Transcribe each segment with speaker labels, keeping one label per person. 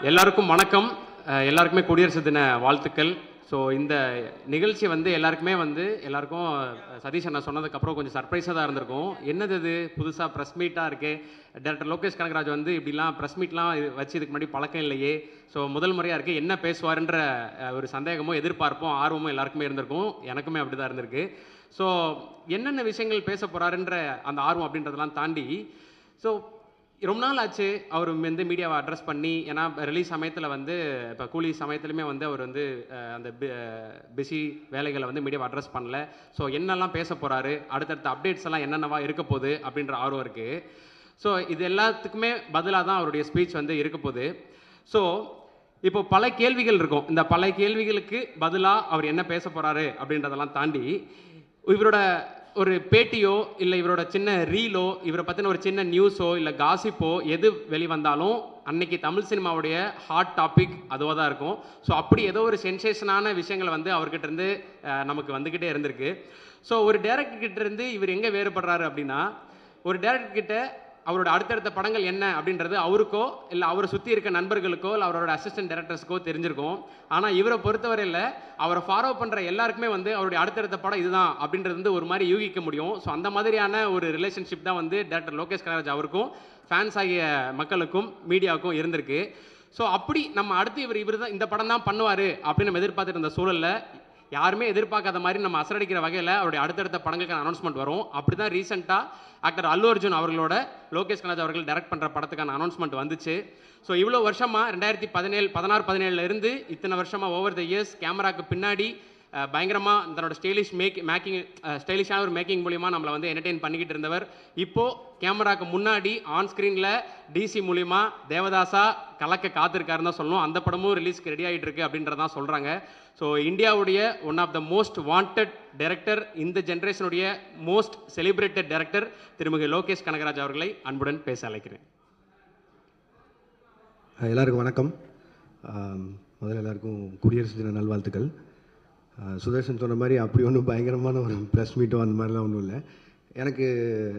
Speaker 1: எல்லாருக்கும் வணக்கம். எல்லாருக்குமே குடியரசு தின வாழ்த்துக்கள். ஸோ இந்த நிகழ்ச்சி வந்து எல்லாருக்கும் சதீஷ் அண்ணா சொன்னதுக்கப்புறம் கொஞ்சம் சர்ப்ரைஸாக தான் இருந்திருக்கும். என்னது இது புதுசாக ப்ரெஸ் மீட்டாக இருக்குது, டேரக்டர் லோகேஷ் கனகராஜ் வந்து இப்படிலாம் ப்ரெஸ் மீட்லாம் வச்சு இதுக்கு முன்னாடி பழக்கம் இல்லையே, ஸோ முதல் முறையாக இருக்குது, என்ன பேசுவாருன்ற ஒரு சந்தேகமும் எதிர்பார்ப்பும் ஆர்வமும் எல்லாருக்குமே இருந்திருக்கும். எனக்குமே அப்படி தான் இருந்திருக்கு. ஸோ என்னென்ன விஷயங்கள் பேச போகிறாருன்ற அந்த ஆர்வம் அப்படின்றதெல்லாம் தாண்டி, ஸோ ரொம்ப நாள் ஆச்சு அவர் வந்து மீடியாவை அட்ரஸ் பண்ணி. ஏன்னா ரிலீஸ் சமயத்தில் வந்து இப்போ கூலி சமயத்துலையுமே வந்து அவர் வந்து அந்த பிஸி வேலைகளை வந்து மீடியாவை அட்ரஸ் பண்ணல. ஸோ என்னெல்லாம் பேச போகிறாரு, அடுத்தடுத்த அப்டேட்ஸ் எல்லாம் என்னென்னவா இருக்க போகுது அப்படின்ற ஆர்வம் இருக்குது. ஸோ இது எல்லாத்துக்குமே பதிலாக தான் அவருடைய ஸ்பீச் வந்து இருக்க போகுது. ஸோ இப்போ பல கேள்விகள் இருக்கும். இந்த பல கேள்விகளுக்கு பதிலாக அவர் என்ன பேச போகிறாரு அப்படின்றதெல்லாம் தாண்டி, இவரோட ஒரு பேட்டியோ இல்லை இவரோட சின்ன ரீலோ, இவரை பற்றின ஒரு சின்ன நியூஸோ இல்லை காசிப்போ எது வெளிவந்தாலும் அன்னைக்கு தமிழ் சினிமாவுடைய ஹாட் டாபிக் அதுவாக தான் இருக்கும். ஸோ அப்படி ஏதோ ஒரு சென்சேஷனான விஷயங்கள் வந்து அவர்கிட்ட இருந்து நமக்கு வந்துக்கிட்டே இருந்திருக்கு. ஸோ ஒரு டேரக்டர் கிட்ட இருந்து இவர் எங்கே வேறுபடுறாரு அப்படின்னா, ஒரு டேரக்டர் கிட்ட அவரோட அடுத்தடுத்த படங்கள் என்ன அப்படின்றது அவருக்கோ இல்லை அவரை சுற்றி இருக்க நண்பர்களுக்கோ இல்லை அவரோட அசிஸ்டன்ட் டைரக்டர்ஸ்க்கோ தெரிஞ்சிருக்கும். ஆனால் இவரை பொறுத்தவரையில் அவரை ஃபாலோ பண்ணுற எல்லாருக்குமே வந்து அவருடைய அடுத்தடுத்த படம் இதுதான் அப்படின்றது வந்து ஒரு மாதிரி யூகிக்க முடியும். ஸோ அந்த மாதிரியான ஒரு ரிலேஷன்ஷிப் தான் வந்து டேரக்டர் லோகேஷ் கனகராஜ் அவருக்கும் ஃபேன்ஸ் ஆகிய மக்களுக்கும் மீடியாவுக்கும் இருந்திருக்கு. ஸோ அப்படி நம்ம அடுத்து இவர் தான் இந்த படம் தான் பண்ணுவார் அப்படின்னு நம்ம எதிர்பார்த்துட்டு இருந்த சூழலில் யாருமே எதிர்பார்க்காத மாதிரி நம்ம அசரடிக்கிற வகையில் அவருடைய அடுத்தடுத்த படங்களுக்கான அனௌன்ஸ்மெண்ட் வரும். அப்படி தான் ரீசெண்டாக ஆக்டர் அல்லு அர்ஜுன் அவர்களோட லோகேஷ் கனகராஜ் அவர்கள் டைரக்ட் பண்ணுற படத்துக்கான அனௌன்ஸ்மெண்ட் வந்துச்சு. ஸோ இவ்வளோ வருஷமாக 2016 இருந்து இத்தனை வருஷமாக ஓவர் த இயர்ஸ் கேமராக்கு பின்னாடி பயங்கரமாக தன்னோட ஸ்டைலிஷான ஒரு மேக்கிங் மூலிமா நம்மளை வந்து என்டர்டெயின் பண்ணிக்கிட்டு இருந்தவர், இப்போது கேமராக்கு முன்னாடி ஆன் ஸ்க்ரீனில் டிசி மூலிமா தேவதாசா கலக்க காத்திருக்காருன்னு தான் சொல்லணும். அந்த படமும் ரிலீஸ்க்கு ரெடி ஆகிட்டு இருக்கு அப்படின்றதான் சொல்கிறாங்க. ஸோ இந்தியாவுடைய one of the most wanted director, இந்த ஜென்ரேஷனுடைய மோஸ்ட் செலிப்ரேட்டட் டைரக்டர் திருமிகு லோகேஷ் கனகராஜ் அவர்களை அன்புடன் பேச அழைக்கிறேன்.
Speaker 2: எல்லாருக்கும் வணக்கம். முதல்ல எல்லாருக்கும் குடியரசு தின நல்வாழ்த்துக்கள். சுதர்ஷன் சொன்ன மாதிரி அப்படி ஒன்றும் பயங்கரமான ஒரு ப்ரெஸ் மீட்டோ அந்த மாதிரிலாம் ஒன்றும் இல்லை. எனக்கு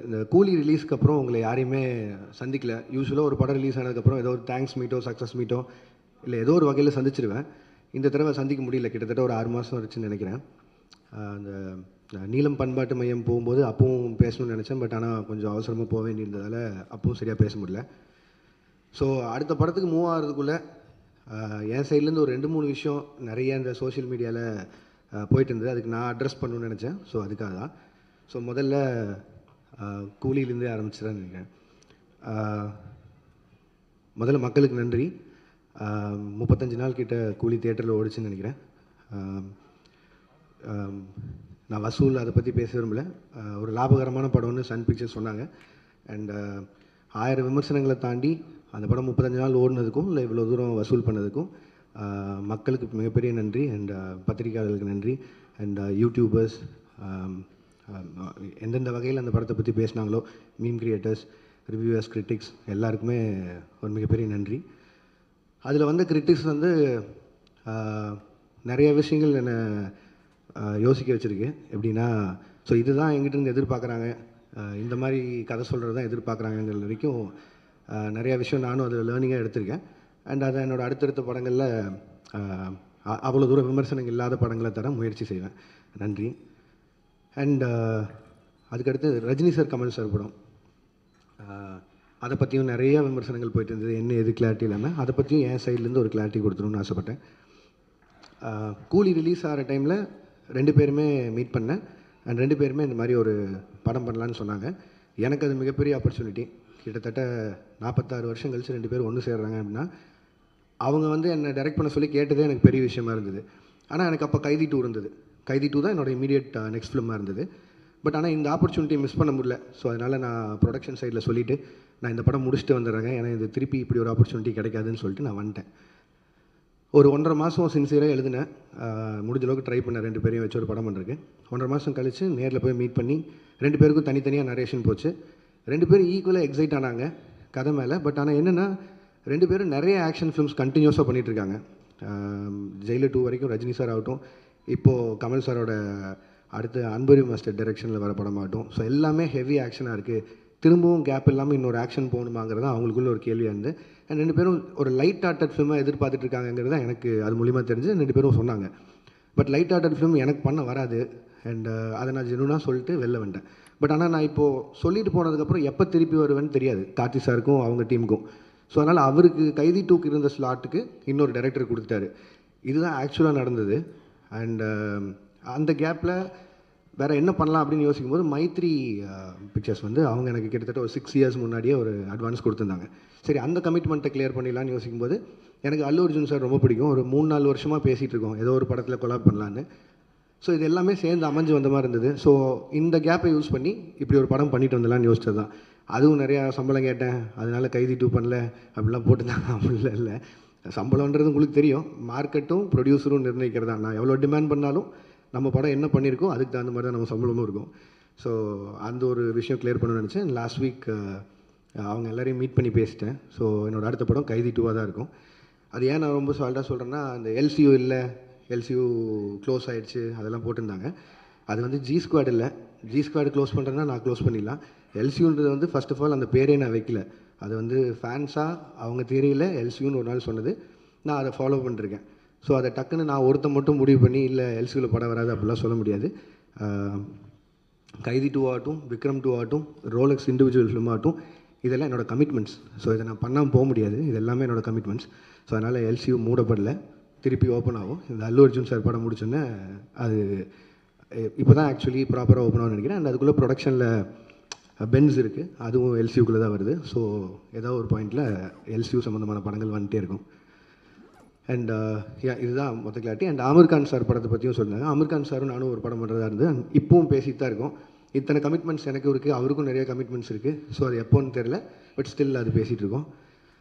Speaker 2: இந்த கூலி ரிலீஸ்க்கு அப்புறம் உங்களை யாரையுமே சந்திக்கல. யூஸ்வலாக ஒரு படம் ரிலீஸ் ஆனதுக்கப்புறம் ஏதோ ஒரு தேங்க்ஸ் மீட்டோ சக்ஸஸ் மீட்டோ இல்லை ஏதோ ஒரு வகையில் சந்திச்சிருவேன். இந்த தடவை சந்திக்க முடியல. கிட்டத்தட்ட ஒரு 6 மாதம் வச்சுன்னு நினைக்கிறேன். அந்த நீலம் பண்பாட்டு மையம் போகும்போது அப்பவும் பேசணும்னு நினச்சேன். பட் ஆனால் கொஞ்சம் அவசரமாக போக வேண்டியிருந்ததால் அப்பவும் சரியாக பேச முடியல. ஸோ அடுத்த படத்துக்கு மூவ் ஆகிறதுக்குள்ளே என் சைட்லேருந்து ஒரு 2-3 விஷயம் நிறைய இந்த சோஷியல் மீடியாவில் போயிட்டு இருந்தது. அதுக்கு நான் அட்ரஸ் பண்ணணும்னு நினச்சேன். ஸோ அதுக்காக தான். ஸோ முதல்ல கூலியிலேருந்தே ஆரம்பிச்சுதான் நினைக்கிறேன். முதல்ல மக்களுக்கு நன்றி. 35 நாள் கிட்ட கூலி தியேட்டரில் ஓடிச்சுன்னு நினைக்கிறேன். நான் வசூல் அதை பற்றி பேச விரும்பல. ஒரு லாபகரமான படம்னு சன் பிக்சர்ஸ் சொன்னாங்க. அண்ட் 1000 விமர்சனங்களை தாண்டி அந்த படம் 35 நாள் ஓடினதுக்கும் இல்லை இவ்வளோ தூரம் வசூல் பண்ணதுக்கும் மக்களுக்கு மிகப்பெரிய நன்றி. அண்ட் பத்திரிகையாளர்களுக்கு நன்றி. அண்ட் யூடியூபர்ஸ் எந்தெந்த வகையில் அந்த படத்தை பற்றி பேசினாங்களோ, மீம் கிரியேட்டர்ஸ், ரிவ்யூவர்ஸ், கிரிட்டிக்ஸ் எல்லாருக்குமே ஒரு மிகப்பெரிய நன்றி. அதில் வந்த கிரிட்டிக்ஸ் வந்து நிறைய விஷயங்கள் என்னை யோசிக்க வச்சுருக்கு. எப்படின்னா, ஸோ இதுதான் எங்கிட்டேருந்து எதிர்பார்க்குறாங்க, இந்த மாதிரி கதை சொல்கிறது தான் எதிர்பார்க்குறாங்கிற வரைக்கும் நிறையா விஷயம் நானும் அதில் லேர்னிங்காக எடுத்திருக்கேன். அண்ட் அதை என்னோடய அடுத்தடுத்த படங்களில் அவ்வளோ தூரம் விமர்சனங்கள் இல்லாத படங்களை தர முயற்சி செய்வேன். நன்றி. அண்ட் அதுக்கடுத்து ரஜினி சார், கமல் சார் படம், அதை பற்றியும் நிறைய விமர்சனங்கள் போயிட்டு இருந்தது. என்ன எது கிளாரிட்டி இல்லாமல் அதை பற்றியும் என் சைட்லேருந்து ஒரு கிளாரிட்டி கொடுத்துருன்னு ஆசைப்பட்டேன். கூலி ரிலீஸ் ஆகிற டைமில் 2 பேருமே மீட் பண்ணேன். அண்ட் 2 பேருமே இந்த மாதிரி ஒரு படம் பண்ணலான்னு சொன்னாங்க. எனக்கு அது மிகப்பெரிய ஆப்பர்ச்சுனிட்டி. கிட்டத்தட்ட 46 வருஷம் கழித்து 2 பேர் ஒன்று சேர்றாங்க அப்படின்னா, அவங்க வந்து என்னை டைரக்ட் பண்ண சொல்லி கேட்டதே எனக்கு பெரிய விஷயமா இருந்தது. ஆனால் எனக்கு அப்போ கைதி 2 இருந்தது. கைதி 2 தான் என்னோட இமீடியட் நெக்ஸ்ட் ஃபிலிமாக இருந்தது. பட் ஆனால் இந்த ஆப்பர்ச்சுனிட்டி மிஸ் பண்ண முடியல. ஸோ அதனால் நான் ப்ரொடக்ஷன் சைடில் சொல்லிவிட்டு நான் இந்த படம் முடிச்சுட்டு வந்துடுறேங்க, ஏன்னா இது திருப்பி இப்படி ஒரு ஆப்பர்ச்சுனிட்டி கிடைக்காதுன்னு சொல்லிட்டு நான் வந்துட்டேன். ஒரு 1.5 மாதம் சின்சியராக எழுதினேன். முடிஞ்ச அளவுக்கு ட்ரை பண்ணேன் 2 பேரையும் வச்சு ஒரு படம் பண்ணுறதுக்கு. 1.5 மாதம் கழித்து நேரில் போய் மீட் பண்ணி 2 பேருக்கும் தனித்தனியாக நரேஷன் போச்சு. 2 பேரும் ஈக்குவலாக எக்ஸைட் ஆனாங்க கதை மேலே. பட் ஆனால் என்னென்னா, 2 பேரும் நிறைய ஆக்ஷன் ஃபிலிம்ஸ் கண்டினியூஸாக பண்ணிகிட்ருக்காங்க. ஜெயிலர் 2 வரைக்கும் ரஜினி சார் ஆகட்டும், இப்போது கமல் சாரோட அடுத்து அன்பரி மாஸ்டர் டைரெக்ஷனில் வர படமாகட்டும். ஸோ எல்லாமே ஹெவி ஆக்ஷனாக இருக்குது. திரும்பவும் கேப் இல்லாமல் இன்னொரு ஆக்ஷன் போகணுமாங்கிறது அவங்களுக்குள்ள ஒரு கேள்வியாக இருந்து அண்ட் 2 பேரும் ஒரு லைட் ஹார்ட்டட் ஃபிலிமாக எதிர்பார்த்துட்டு இருக்காங்கிறது தான் எனக்கு அது மூலிமா தெரிஞ்சு 2 பேரும் சொன்னாங்க. பட் லைட் ஹார்ட்டட் ஃபிலிம் எனக்கு பண்ண வராது அண்ட் அதை நான் ஜெனுனாக சொல்லிட்டு வெளில வந்துட்டேன். பட் ஆனால் நான் இப்போது சொல்லிட்டு போனதுக்கப்புறம் எப்போ திருப்பி வருவேன்னு தெரியாது கார்த்தி சாருக்கும் அவங்க டீமுக்கும். ஸோ அதனால் அவருக்கு கைதி 2க்கு இருந்த ஸ்லாட்டுக்கு இன்னொரு டைரக்டர் கொடுத்துட்டாரு. இதுதான் ஆக்சுவலாக நடந்தது. அண்ட் அந்த கேப்பில் வேறு என்ன பண்ணலாம் அப்படின்னு யோசிக்கும்போது மைத்ரி பிக்சர்ஸ் வந்து அவங்க எனக்கு கிட்டத்தட்ட ஒரு 6 இயர்ஸ் முன்னாடியே ஒரு அட்வான்ஸ் கொடுத்துருந்தாங்க. சரி அந்த கமிட்மெண்ட்டை கிளியர் பண்ணிடலான்னு யோசிக்கும்போது எனக்கு அல்லு அர்ஜுன் சார் ரொம்ப பிடிக்கும். ஒரு 3-4 வருஷமாக பேசிகிட்டு இருக்கோம் ஏதோ ஒரு படத்தில் கொலாப் பண்ணலான்னு. ஸோ இது எல்லாமே சேர்ந்து அமைஞ்சு வந்த மாதிரி இருந்தது. ஸோ இந்த கேப்பை யூஸ் பண்ணி இப்படி ஒரு படம் பண்ணிட்டு வந்துடலான்னு யோசிச்சது தான். அதுவும் நிறையா சம்பளம் கேட்டேன், அதனால கைதி 2 பண்ணல அப்படிலாம் போட்டுருந்தாங்க. அப்படிலாம் இல்லை, சம்பளம்ன்றது உங்களுக்கு தெரியும், மார்க்கெட்டும் ப்ரொடியூசரும் நிர்ணயிக்கிறது தான். நான் எவ்வளோ டிமாண்ட் பண்ணாலும் நம்ம படம் என்ன பண்ணியிருக்கோம் அதுக்கு தகுந்த மாதிரி தான் நம்ம சம்பளமும் இருக்கும். ஸோ அந்த ஒரு விஷயம் கிளியர் பண்ணணும்னு நினச்சேன். லாஸ்ட் வீக் அவங்க எல்லோரையும் மீட் பண்ணி பேசிட்டேன். ஸோ என்னோடய அடுத்த படம் கைதி 2வாக தான் இருக்கும். அது ஏன் நான் ரொம்ப சால்ட்டாக சொல்கிறேன்னா, அந்த எல்சியூ இல்லை, எல்சியூ க்ளோஸ் ஆகிடுச்சு அதெல்லாம் போட்டிருந்தாங்க. அது வந்து ஜி ஸ்குவாட் இல்லை. ஜி ஸ்குவாட் க்ளோஸ் பண்ணுறதுனா நான் க்ளோஸ் பண்ணிடலாம். எல்சியூன்றது வந்து ஃபர்ஸ்ட் ஆஃப் ஆல் அந்த பேரே நான் வைக்கல. அது வந்து ஃபேன்ஸாக அவங்க தியரியில் எல்சியூன்னு ஒரு நாள் சொன்னது, நான் அதை ஃபாலோ பண்ணிருக்கேன். ஸோ அதை டக்குன்னு நான் ஒருத்த மட்டும் முடிவு பண்ணி இல்லை எல்சியூவில் படம் வராது அப்படிலாம் சொல்ல முடியாது. கைதி 2 ஆகட்டும், விக்ரம் 2 ஆகட்டும், ரோலக்ஸ் இண்டிவிஜுவல் ஃபிலிம் ஆகட்டும், இதெல்லாம் என்னோடய கமிட்மெண்ட்ஸ். ஸோ இதை நான் பண்ணாமல் போக முடியாது, இது எல்லாமே என்னோடய கமிட்மெண்ட்ஸ். ஸோ அதனால் எல்சியூ மூடப்படலை, திருப்பி ஓப்பன் ஆகும். இந்த அல்லு அர்ஜுன் சார் படம் முடிச்சோன்னே அது இப்போ தான் ஆக்சுவலி ப்ராப்பராக ஓப்பன் ஆகும்னு நினைக்கிறேன். அண்ட் அதுக்குள்ளே ப்ரொடக்ஷனில் பென்ஸ் இருக்குது, அதுவும் எல்சியூக்குள்ளே தான் வருது. ஸோ ஏதோ ஒரு பாயிண்டில் எல்சியூ சம்மந்தமான படங்கள் வந்துகிட்டே இருக்கும். அண்ட் இதுதான் மொத்த clarity. And Aamir Khan sir படத்தை பற்றியும் சொன்னாங்க. ஆமீர் கான் சாரும் நானும் ஒரு படம் பண்ணுறதா இருந்து அண்ட் இப்பவும் பேசிட்டு தான் இருக்கோம். இத்தனை கமிட்மெண்ட்ஸ் எனக்கும் இருக்குது, அவருக்கும் நிறைய கமிட்மெண்ட்ஸ் இருக்குது. ஸோ அது எப்போன்னு தெரில, பட் ஸ்டில் அது பேசிகிட்டு இருக்கோம்.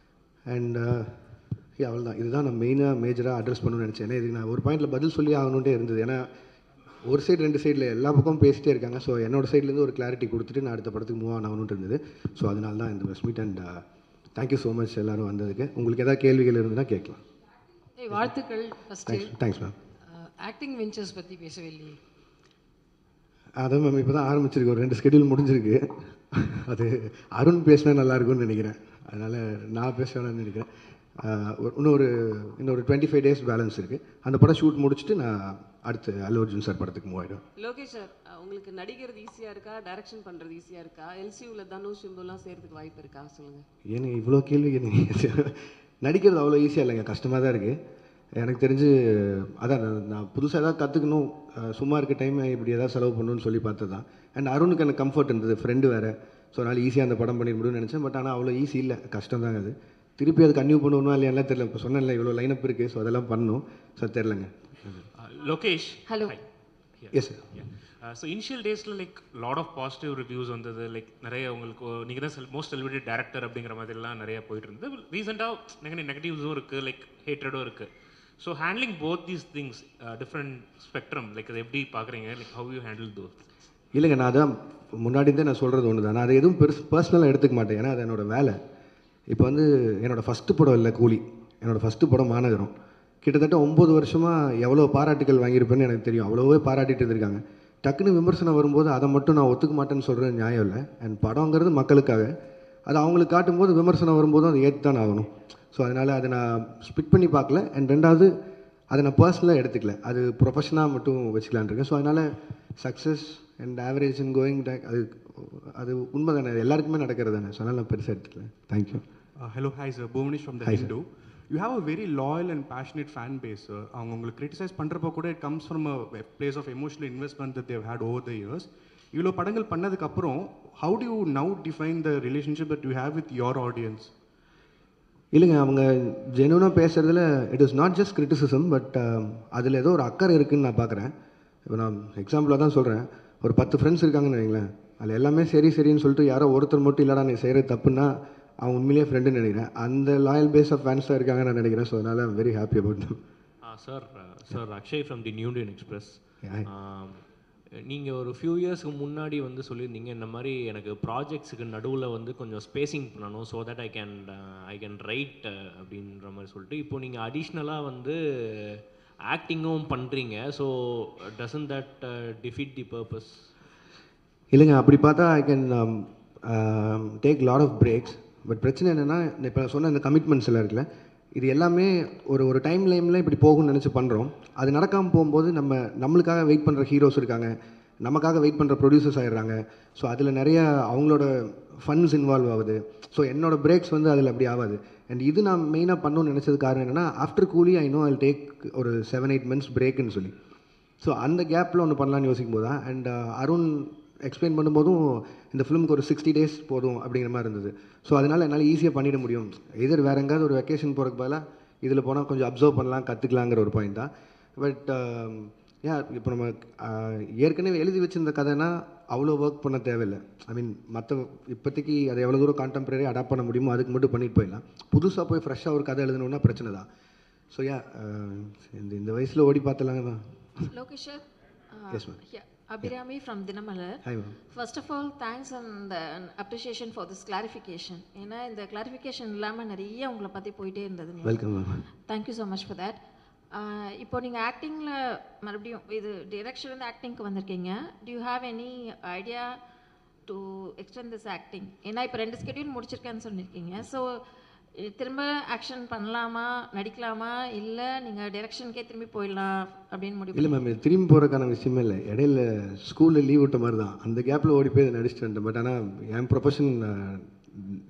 Speaker 2: அண்ட் அவ்வளோதான், இதுதான் நான் மேஜராக அட்ரஸ் பண்ணணும்னு நினச்சேன். ஏன்னா இதுக்கு நான் ஒரு பாயிண்டில் பதில் சொல்லி ஆகணுன்ட்டே இருந்தது. ஏன்னா ஒரு சைடு 2 சைடில் எல்லா பக்கமும் பேசிகிட்டே இருக்காங்க. ஸோ என்னோடய சைட்லேருந்து ஒரு கிளாரிட்டி கொடுத்துட்டு நான் அடுத்த படத்துக்கு மூவ் ஆகணுன்ட்டு இருந்தது. ஸோ அதனால தான் இந்த press meet. And thank you so much எல்லோரும் வந்ததுக்கு. உங்களுக்கு எதாவது கேள்விகள் இருந்ததுன்னா கேட்கலாம்.
Speaker 3: வாழ்த்துக்கள்.
Speaker 2: Thanks ma'am.
Speaker 3: ஆக்டிங் வெஞ்சர்ஸ் பற்றி பேசவே இல்லையே?
Speaker 2: அதான் மேம் இப்போ தான் ஆரம்பிச்சிருக்கு, ஒரு 2 ஸ்கெடியூல் முடிஞ்சிருக்கு. அது அருண் பேசினா நல்லாயிருக்கும்னு நினைக்கிறேன், அதனால் நான் பேசணும்னு நினைக்கிறேன். இன்னொரு 25 டேஸ் பேலன்ஸ் இருக்குது. அந்த படம் ஷூட் முடிச்சுட்டு நான் அடுத்து அல்லு அர்ஜுன் சார் படத்துக்கு மூவ் ஆகிடும்.
Speaker 4: லோகேஷ் சார், உங்களுக்கு நடிக்கிறது ஈஸியாக இருக்கா, டைரக்ஷன் பண்ணுறது ஈஸியாக இருக்கா? எல்சியூவில் தனுஷ் சிம்புலாம் சேர்த்துக்கு வாய்ப்பு இருக்கா சொல்லுங்கள்.
Speaker 2: ஏன்னு இவ்வளோ கேள்வி கேட்டீங்க? நடிக்கிறது அவ்வளோ ஈஸியாக இல்லைங்க, கஷ்டமாக தான் இருக்குது எனக்கு தெரிஞ்சு. அதான் நான் புதுசாக ஏதாவது கற்றுக்கணும், சும்மா இருக்க டைம் இப்படி ஏதாவது செலவு பண்ணணும்னு சொல்லி பார்த்தது தான். அண்ட் அருணுக்கு எனக்கு கம்ஃபர்ட் இருந்தது, ஃப்ரெண்டு வேறு. ஸோ அதனால் ஈஸியாக அந்த படம் பண்ணிட முடியும்னு நினச்சேன். பட் ஆனால் அவ்வளோ ஈஸி இல்லை, கஷ்டம் தாங்க அது. திருப்பி அது கன்டினியூ பண்ணணுமா இல்லையாலாம் தெரியல. இப்போ சொன்னேன்ல இவ்வளோ லைனப் இருக்குது, ஸோ அதெல்லாம் பண்ணணும். ஸோ தெரிலங்க.
Speaker 5: Lokesh.
Speaker 3: Hello.
Speaker 5: Hi.
Speaker 2: Yes sir.
Speaker 5: So initial daysல like lot of positive reviews வந்தது. லைக் நிறைய உங்களுக்கு நீங்கள் தான் மோஸ்ட் செலிபிரேட்டட் டேரக்டர் அப்படிங்கிற மாதிரிலாம் நிறைய போயிட்டு இருந்தது. ரீசெண்டாக நெகட்டிவ்ஸும் இருக்குது, லைக் ஹேட்ரடும் இருக்குது. So handling both these things different spectrum, like அதை எப்படி பார்க்குறீங்க, like how you handle those?
Speaker 2: இல்லைங்க, நான் அதான் முன்னாடி இருந்தே நான் சொல்கிறது ஒன்று தான். நான் அதை எதுவும் பர்சனலாக எடுத்துக்க மாட்டேன், ஏன்னா அது என்னோடய வேலை. இப்போ வந்து என்னோடய ஃபஸ்ட்டு படம் இல்லை கூலி, என்னோடய ஃபஸ்ட்டு படம் மாநகரம். கிட்டத்தட்ட 9 வருஷமாக எவ்வளோ பாராட்டுகள் வாங்கியிருப்பேன்னு எனக்கு தெரியும். அவ்வளோவே பாராட்டிட்டு இருந்திருக்காங்க. டக்குன்னு விமர்சனம் வரும்போது அதை மட்டும் நான் ஒத்துக்க மாட்டேன்னு சொல்கிறது நியாயம் இல்லை. அண்ட் படங்கிறது மக்களுக்காக, அது அவங்களுக்கு காட்டும்போது விமர்சனம் வரும்போதும் அதை ஏற்று தான் ஆகணும். ஸோ அதனால் அதை நான் ஸ்பிட் பண்ணி பார்க்கல. அண்ட் ரெண்டாவது அதை நான் பர்சனலாக எடுத்துக்கல, அது ப்ரொஃபஷனாக மட்டும் வச்சுக்கலான் இருக்கேன். ஸோ அதனால் success and average and going take அது உண்மை தானே, எல்லாருக்குமே நடக்கிறது தானே. ஸோ அதனால் நான் பெருசாக எடுத்துக்கல. Thank you.
Speaker 6: Hello, hi sir. Bhuvanish from the Hindu. You have a very loyal and passionate fan base, sir. அவங்க உங்களுக்கு கிரிட்டிசைஸ் பண்ணுறப்போ கூட it comes from a place of emotional investment that they've had over the years. இவ்வளோ படங்கள் பண்ணதுக்கப்புறம் how do you now define the relationship that you have with your audience?
Speaker 2: இல்லைங்க, அவங்க ஜெனுவனாக பேசுகிறதுல it is not just criticism, but அதில் ஏதோ ஒரு அக்கறை இருக்குதுன்னு நான் பார்க்குறேன். இப்போ நான் எக்ஸாம்பிளாக தான் சொல்கிறேன், ஒரு 10 ஃப்ரெண்ட்ஸ் இருக்காங்கன்னு வைங்களேன், அதில் எல்லாமே சரின்னு சொல்லிட்டு யாரோ ஒருத்தர் மட்டும் இல்லைடா நீ செய்கிறது தப்புன்னா அவன் உண்மையிலேயே ஃப்ரெண்டுன்னு நினைக்கிறேன். அந்த லாயல் பேஸ் ஆஃப் ஃபேன்ஸ் தான் இருக்காங்கன்னு நான் நினைக்கிறேன். ஸோ அதனால் I'm very happy about them.
Speaker 7: Sir Akshay from the new Indian express. நீங்கள் ஒரு ஃபியூ இயர்ஸ்க்கு முன்னாடி வந்து சொல்லியிருந்தீங்க, இந்த மாதிரி எனக்கு ப்ராஜெக்ட்ஸுக்கு நடுவில் வந்து கொஞ்சம் ஸ்பேசிங் பண்ணணும், so that I can write அப்படின்ற மாதிரி சொல்லிட்டு, இப்போ நீங்கள் அடிஷ்னலாக வந்து ஆக்டிங்கும் பண்ணுறீங்க. So doesn't that defeat the purpose?
Speaker 2: இல்லைங்க, அப்படி பார்த்தா I can take lot of breaks. But பிரச்சனை என்னென்னா, இப்போ சொன்ன இந்த கமிட்மெண்ட்ஸ் எல்லாம் இருக்குல்ல, இது எல்லாமே ஒரு டைம் லைனில் இப்படி போகும்னு நினச்சி பண்ணுறோம். அது நடக்காமல் போகும்போது நம்மளுக்காக வெயிட் பண்ணுற ஹீரோஸ் இருக்காங்க, நமக்காக வெயிட் பண்ணுற ப்ரொடியூசர்ஸ் ஆகிடுறாங்க. ஸோ அதில் நிறைய அவங்களோட ஃபண்ட்ஸ் இன்வால்வ் ஆகுது. ஸோ என்னோடய பிரேக்ஸ் வந்து அதில் அப்படி ஆகாது. அண்ட் இது நான் மெயினாக பண்ணணும்னு நினச்சது காரணம் என்னென்னா, ஆஃப்டர் கூலி ஐ நோ ஐல் டேக் ஒரு 7-8 months பிரேக்குன்னு சொல்லி. ஸோ அந்த கேப்பில் ஒன்று பண்ணலான்னு யோசிக்கும் போது தான், அண்ட் அருண் எக்ஸ்பிளைன் பண்ணும்போதும் இந்த ஃபிலிமுக்கு ஒரு 60 days போதும் அப்படிங்கிற மாதிரி இருந்தது. ஸோ அதனால் என்னால் ஈஸியாக பண்ணிட முடியும். எதிர் வேறு எங்கேயாவது ஒரு வெக்கேஷன் போகிறதுக்கு பதிலாக இதில் போனால் கொஞ்சம் அப்சர்வ் பண்ணலாம், கற்றுக்கலாங்கிற ஒரு பாயிண்ட் தான். பட் இப்போ நம்ம ஏற்கனவே எழுதி வச்சிருந்த கதைனா அவ்வளோ ஒர்க் பண்ண தேவையில்லை. ஐ மீன் இப்போதைக்கு அதை எவ்வளோ தூரம் கான்டெம்பரரி அடாப்ட் பண்ண முடியுமோ அதுக்கு மட்டும் பண்ணிட்டு போயிடலாம். புதுசாக போய் ஃப்ரெஷ்ஷாக ஒரு கதை எழுதணுன்னா பிரச்சனை தான். ஸோ இந்த வயசில் ஓடி பார்த்தலாங்க தான்.
Speaker 8: Lokesh sir,
Speaker 2: Yes, ma'am.
Speaker 8: Abhirami from Dinamalar.
Speaker 2: Hi, ma'am.
Speaker 8: First of all, thanks and appreciation for this clarification. ஏன்னா இந்த கிளாரிஃபிகேஷன் இல்லாமல் நிறைய உங்களை பற்றி போயிட்டே இருந்தது.
Speaker 2: Welcome ma'am.
Speaker 8: Thank you so much for that. இப்போ நீங்கள் ஆக்டிங்கில் மறுபடியும் இது டிரெக்ஷன்லேருந்து ஆக்டிங்க்கு வந்திருக்கீங்க. To you have any idea to extend this acting? ஏன்னா இப்போ 2 schedule முடிச்சிருக்கேன்னு சொல்லியிருக்கீங்க. ஸோ திரும்ப ஆக்ஷன் பண்ணலாமா, நடிக்கலாமா, இல்லை நீங்கள் டைரக்ஷனுக்கே திரும்பி போயிடலாம் அப்படின்னு முடிவு?
Speaker 2: இல்லை மேம், இது திரும்பி போகிறதுக்கான விஷயமே இல்லை. இடையில ஸ்கூலில் லீவ் விட்ட மாதிரி தான். அந்த கேப்பில் ஓடி போய் நடிச்சுட்டு வந்துட்டேன். பட் ஆனால் என் ப்ரொஃபஷன்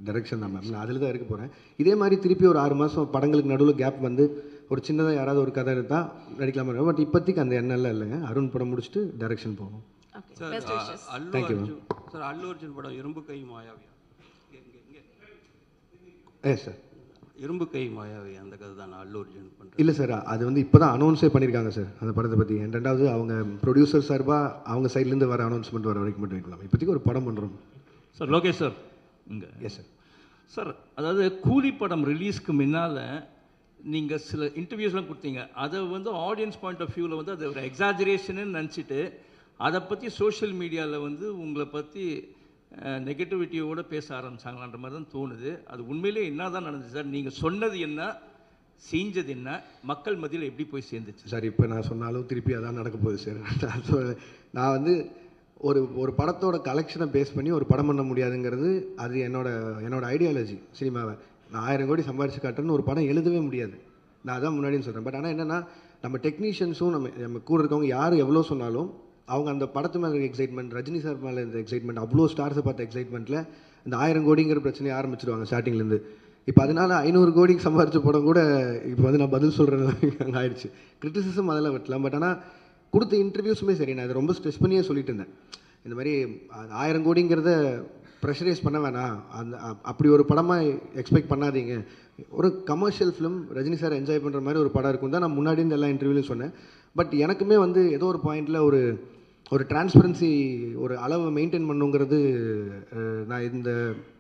Speaker 2: டைரக்ஷன் தான் மேம். நான் அதில் தான் இருக்க போகிறேன். இதே மாதிரி திருப்பி ஒரு 6 மாதம் படங்களுக்கு நடுவில் கேப் வந்து ஒரு சின்னதாக யாராவது ஒரு கதை எடுத்தால் நடிக்கலாமா. பட் இப்போதைக்கு அந்த எண்ணெல்லாம் இல்லைங்க. அருண் படம் முடிச்சுட்டு டைரக்ஷன் போகும்.
Speaker 9: Thank you ma'am. சார், அல்லு அர்ஜுன் படம் இரும்பு கை மாயாவியா?
Speaker 2: சார்,
Speaker 9: இரும்பு கை மாயாவி அந்த கதை தான் அல்லு அர்ஜுன் பண்ணுறேன்.
Speaker 2: இல்லை சார், அது வந்து இப்போ தான் அனௌன்ஸே பண்ணியிருக்காங்க சார் அந்த படத்தை பற்றி. ரெண்டாவது அவங்க ப்ரொடியூசர் சார்பாக அவங்க சைட்லேருந்து வர அனௌன்ஸ்மெண்ட் வர வரைக்கும் மட்டும் வைக்கலாம். இப்போதைக்கு ஒரு படம் பண்ணுறோம்
Speaker 10: சார். லோகேஷ் சார் இங்கே.
Speaker 2: Yes sir.
Speaker 10: சார், அதாவது கூலி படம் ரிலீஸ்க்கு முன்னால் நீங்கள் சில இன்டர்வியூஸ்லாம் கொடுத்தீங்க. அதை வந்து ஆடியன்ஸ் பாயிண்ட் ஆஃப் வியூவில் வந்து அது ஒரு எக்ஸாஜரேஷன்னு நினச்சிட்டு அதை பற்றி சோஷியல் மீடியாவில் வந்து உங்களை பற்றி நெகட்டிவிட்டியோடு பேச ஆரம்பிச்சாங்களான்ற மாதிரி தான் தோணுது. அது உண்மையிலே என்ன தான் நடந்துச்சு சார்? நீங்கள் சொன்னது என்ன, செஞ்சது என்ன, மக்கள் மத்தியில் எப்படி போய் சேர்ந்துச்சு
Speaker 2: சார்? இப்போ நான் சொன்னாலும் திருப்பி அதான் நடக்க போகுது சார். நான் வந்து ஒரு படத்தோட கலெக்ஷனை பேஸ் பண்ணி ஒரு படம் பண்ண முடியாதுங்கிறது அது என்னோட ஐடியாலஜி. சினிமாவை நான் 1000 கோடி சம்பாரிச்சு காட்டுறேன்னு ஒரு படம் எழுதவே முடியாது. நான் அதான் முன்னாடின்னு சொல்கிறேன். பட் ஆனால் என்னென்னா, நம்ம டெக்னீஷியன்ஸும் நம்ம கூட இருக்கவங்க யார் எவ்வளோ சொன்னாலும் அவங்க அந்த படத்து மேலே இருக்க எக்ஸைட்மெண்ட், ரஜினி சார் மேலே இருந்த எக்ஸைட்மெண்ட், அவ்வளோ ஸ்டார்ஸை பார்த்த எக்ஸைட்மெண்ட்டில் இந்த 1000 கோடிங்கிற பிரச்சனையை ஆரம்பிச்சிடுவாங்க ஸ்டார்டிங்லேருந்து. இப்போ அதனால் 500 கோடிக்கு சம்பாரிச்ச படம் கூட இப்போ வந்து நான் பதில் சொல்கிறேன் அங்கே ஆயிடுச்சு. கிரிட்டிசிசம் அதெல்லாம் வெட்டலாம். பட் ஆனால் கொடுத்த இன்டர்வியூஸுமே சரி, நான் இதை ரொம்ப ஸ்ட்ரெஸ் பண்ணியே சொல்லிட்டு இருந்தேன். இந்த மாதிரி 1000 கோடிங்கிறத ப்ரெஷரைஸ் பண்ண வேணாம், அப்படி ஒரு படமாக எக்ஸ்பெக்ட் பண்ணாதீங்க. ஒரு commercial film Rajini sir enjoy பண்ணுற மாதிரி ஒரு படம் இருக்கும் தான் நான் முன்னாடி இந்த எல்லா இன்டர்வியூலையும் சொன்னேன். பட் எனக்குமே வந்து ஏதோ ஒரு பாயிண்டில் ஒரு டிரான்ஸ்பரன்சி, ஒரு அளவை மெயின்டைன் பண்ணுங்கிறது நான் இந்த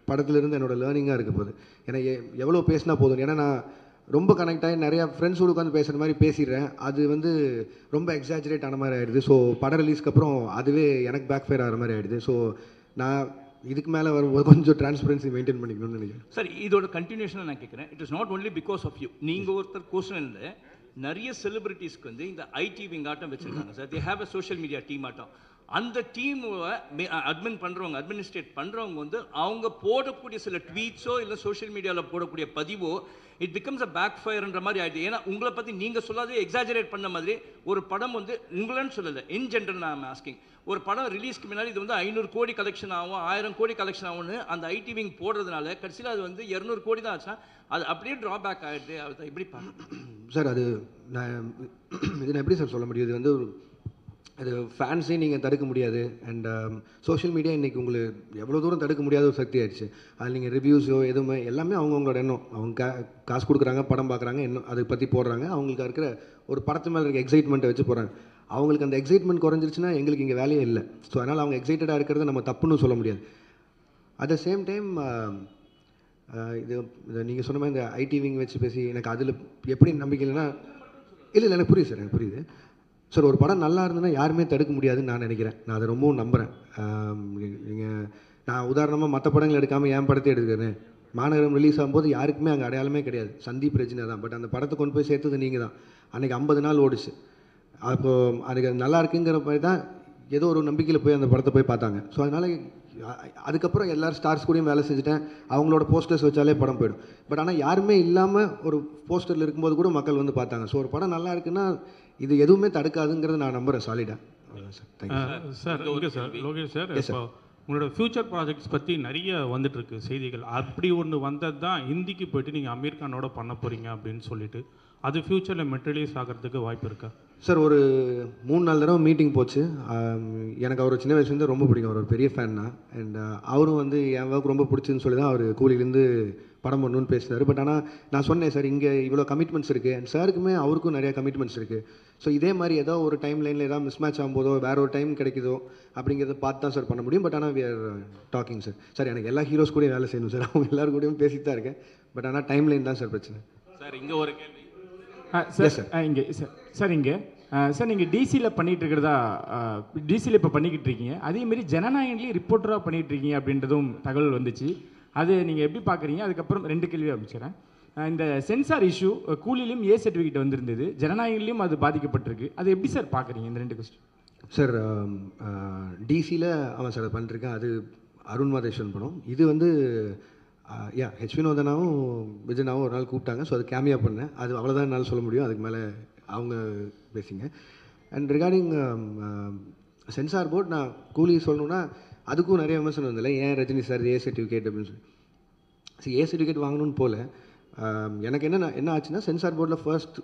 Speaker 2: படத்துலேருந்து என்னோடய லேர்னிங்காக இருக்க போகுது. ஏன்னா எவ்வளோ பேசினா போதும். ஏன்னா நான் ரொம்ப கனெக்ட் ஆகி நிறையா ஃப்ரெண்ட்ஸோடு உட்காந்து பேசுகிற மாதிரி பேசிடுறேன். அது வந்து ரொம்ப எக்ஸாஜரேட் ஆன மாதிரி ஆகிடுது. ஸோ படம் ரிலீஸ்க்கு அப்புறம் அதுவே எனக்கு பேக் ஃபயர் ஆகிற மாதிரி ஆகிடுது. ஸோ நான் இதுக்கு மேலே வரும்போது கொஞ்சம் டிரான்ஸ்பரன்சி மெயின்டைன் பண்ணிக்கணும்னு நினைக்கிறேன்.
Speaker 10: சார், இதோட கண்டினியூஷனாக நான் கேட்குறேன். It is not only because of you. நீங்கள் ஒருத்தர் கொஸ்டினில் நிறைய செலிபிரிட்டிஸ்க்கு வந்து இந்த ஐடி விங் ஆட்டம் வச்சுருக்காங்க sir. They have a social media team ஆட்டம். அந்த டீமை அட்மினிஸ்ட்ரேட் பண்ணுறவங்க வந்து அவங்க போடக்கூடிய சில ட்வீட்ஸோ இல்லை சோஷியல் மீடியாவில் போடக்கூடிய பதிவோ இட் பிகம்ஸ் அ பேக் ஃபயர்ன்ற மாதிரி ஆகிடுது. ஏன்னா உங்களை பற்றி நீங்கள் சொல்லாதே எக்ஸாஜரேட் பண்ண மாதிரி ஒரு படம் வந்து உங்களன்னு சொல்லலை, இன் ஜென்ரல் நான் ஆஸ்கிங். ஒரு படம் ரிலீஸ்க்கு முன்னாடி இது வந்து 500 கோடி கலெக்ஷன் ஆகும், 1000 கோடி கலெக்ஷன் ஆகும்னு அந்த ஐடி விங் போடுறதுனால கடைசியில் அது வந்து 200 கோடி தான் ஆச்சுன்னா அது அப்படியே ட்ராபேக் ஆகிடுது. அது எப்படி
Speaker 2: சார்? அது நான் எப்படி சார் சொல்ல முடியும்? இது வந்து அது ஃபேன்ஸையும் நீங்கள் தடுக்க முடியாது. அண்ட் சோஷியல் மீடியா இன்றைக்கி உங்களுக்கு எவ்வளோ தூரம் தடுக்க முடியாத ஒரு சக்தி ஆயிடுச்சு. அதில் நீங்கள் ரிவ்யூஸோ எதுவுமே எல்லாமே அவங்கவுங்களோட எண்ணம். அவங்க காசு கொடுக்குறாங்க, படம் பார்க்குறாங்க, இன்னும் அதை பற்றி போடுறாங்க. அவங்களுக்கு இருக்கிற ஒரு படத்து மேலே இருக்க எக்ஸைட்மெண்ட்டை வச்சு போகிறாங்க. அவங்களுக்கு அந்த எக்ஸைட்மெண்ட் குறைஞ்சிருச்சுன்னா எங்களுக்கு இங்கே வேலையே இல்லை. ஸோ அதனால் அவங்க எக்ஸைட்டடாக இருக்கிறத நம்ம தப்புன்னு சொல்ல முடியாது. அட் த சேம் டைம் இது நீங்கள் சொன்ன மாதிரி இந்த ஐடி விங் வச்சு பேசி எனக்கு அதில் எப்படி நம்பிக்கை இல்லைன்னா, இல்லை எனக்கு புரியுது சார், எனக்கு புரியுது சார். ஒரு படம் நல்லா இருந்ததுன்னா யாருமே தடுக்க முடியாதுன்னு நான் நினைக்கிறேன். நான் அதை ரொம்பவும் நம்புகிறேன். நான் உதாரணமாக மற்ற படங்கள் எடுக்காமல் என் படத்தை எடுக்கிறேன். மாநகரம் ரிலீஸ் ஆகும்போது யாருக்குமே அங்கே அடையாளமே கிடையாது, சந்தீப் ரஜினா தான். பட் அந்த படத்தை கொண்டு போய் சேர்த்தது நீங்கள் தான். அன்றைக்கி 50 நாள் ஓடிச்சு. அப்போது அதுக்கு நல்லா இருக்குங்கிற மாதிரி தான் ஏதோ ஒரு நம்பிக்கையில் போய் அந்த படத்தை போய் பார்த்தாங்க. ஸோ அதனால் அதுக்கப்புறம் எல்லாரும் ஸ்டார்ஸ் கூடயும் வேலை செஞ்சுட்டேன். அவங்களோட போஸ்டர்ஸ் வச்சாலே படம் போயிடும். பட் ஆனால் யாருமே இல்லாமல் ஒரு போஸ்டரில் இருக்கும்போது கூட மக்கள் வந்து பார்த்தாங்க. ஸோ ஒரு படம் நல்லா இருக்குன்னா இது எதுவுமே தடுக்காதுங்கிறது நான் நம்புகிறேன் சாலிடாக.
Speaker 11: Sir okay sir Lokesh sir, இப்போ உங்களோட ஃப்யூச்சர் ப்ராஜெக்ட்ஸ் பற்றி நிறைய வந்துட்டு இருக்கு செய்திகள். அப்படி ஒன்று வந்தது தான் ஹிந்திக்கு போயிட்டு நீங்கள் அமீர் கானோட பண்ண போகிறீங்க அப்படின்னு சொல்லிட்டு, அது ஃப்யூச்சரில் மெட்டீரியலைஸ் ஆகிறதுக்கு வாய்ப்பு இருக்கா?
Speaker 2: சார் ஒரு 3-4 தடவை மீட்டிங் போச்சு. எனக்கு அவர் சின்ன வயசுலேருந்து ரொம்ப பிடிக்கும். அவர் ஒரு பெரிய ஃபேன் தான். அண்ட் அவரும் வந்து என் ஒர்க் ரொம்ப பிடிச்சுன்னு சொல்லி தான் அவர் கூலிலேருந்து படம் பண்ணணும்னு பேசினார். பட் ஆனால் நான் சொன்னேன் சார் இங்கே இவ்வளோ கமிட்மெண்ட்ஸ் இருக்குது. அண்ட் சாருக்குமே அவருக்கும் நிறையா கமிட்மெண்ட்ஸ் இருக்குது. ஸோ இதே மாதிரி ஏதோ ஒரு டைம் லைனில் ஏதாவது மிஸ் மேட்ச் ஆகும்போதோ வேறு ஒரு டைம் கிடைக்குதோ அப்படிங்கிறத பார்த்து தான் சார் பண்ண முடியும். பட் ஆனால் we are talking sir. Sir எனக்கு எல்லா ஹீரோஸ் கூடயும் வேலை செய்யணும் சார். அவங்க எல்லாரும் கூடயும் பேசிட்டு தான் இருக்கேன். பட் ஆனால் டைம் லைன் தான் சார் பிரச்சனை.
Speaker 12: சார் இங்கே ஒரு கேள்வி
Speaker 13: சார் இங்கே சார் நீங்கள் டிசியில் பண்ணிகிட்டு இருக்கிறதா, டிசியில் இப்போ பண்ணிக்கிட்டு இருக்கீங்க. அதேமாரி ஜனநாயகன்லேயும் ரிப்போர்ட்டராக பண்ணிகிட்டு இருக்கீங்க அப்படின்றதும் தகவல் வந்துச்சு. அது நீங்கள் எப்படி பார்க்குறீங்க? அதுக்கப்புறம் 2 கேள்வி ஆரம்பிச்சிடறேன். இந்த சென்சார் இஷ்யூ கூலிலையும் ஏ சர்டிஃபிகேட் வந்திருந்தது, ஜனநாயகன்லேயும் அது பாதிக்கப்பட்டிருக்கு. அது எப்படி சார் பார்க்குறீங்க இந்த 2 கொஸ்டின்?
Speaker 2: சார் டிசியில் ஆமாம் சார் அது பண்ணிருக்கேன். அது அருண் மாதேஸ்வரன் படம். இது வந்து ஹெச் வினோதனாவும் விஜயனாவும் ஒரு நாள் கூப்பிட்டாங்க. ஸோ அது கேமியா பண்ணேன். அது அவ்வளோதான் என்னால் சொல்ல முடியும். அதுக்கு மேலே அவங்க பேசிங்க. அண்ட் ரிகார்டிங் சென்சார் போர்ட், நான் கூலி சொல்லணுன்னா அதுக்கும் நிறைய விமர்சனம் வந்தில்லை. ஏன் ரஜினி சார் ஏ சர்டிஃபிகேட் அப்படின்னு சொல்லி. சரி, ஏ சர்டிஃபிகேட் வாங்கணும்னு போல எனக்கு என்ன ஆச்சுன்னா, சென்சார் போர்டில் ஃபர்ஸ்ட்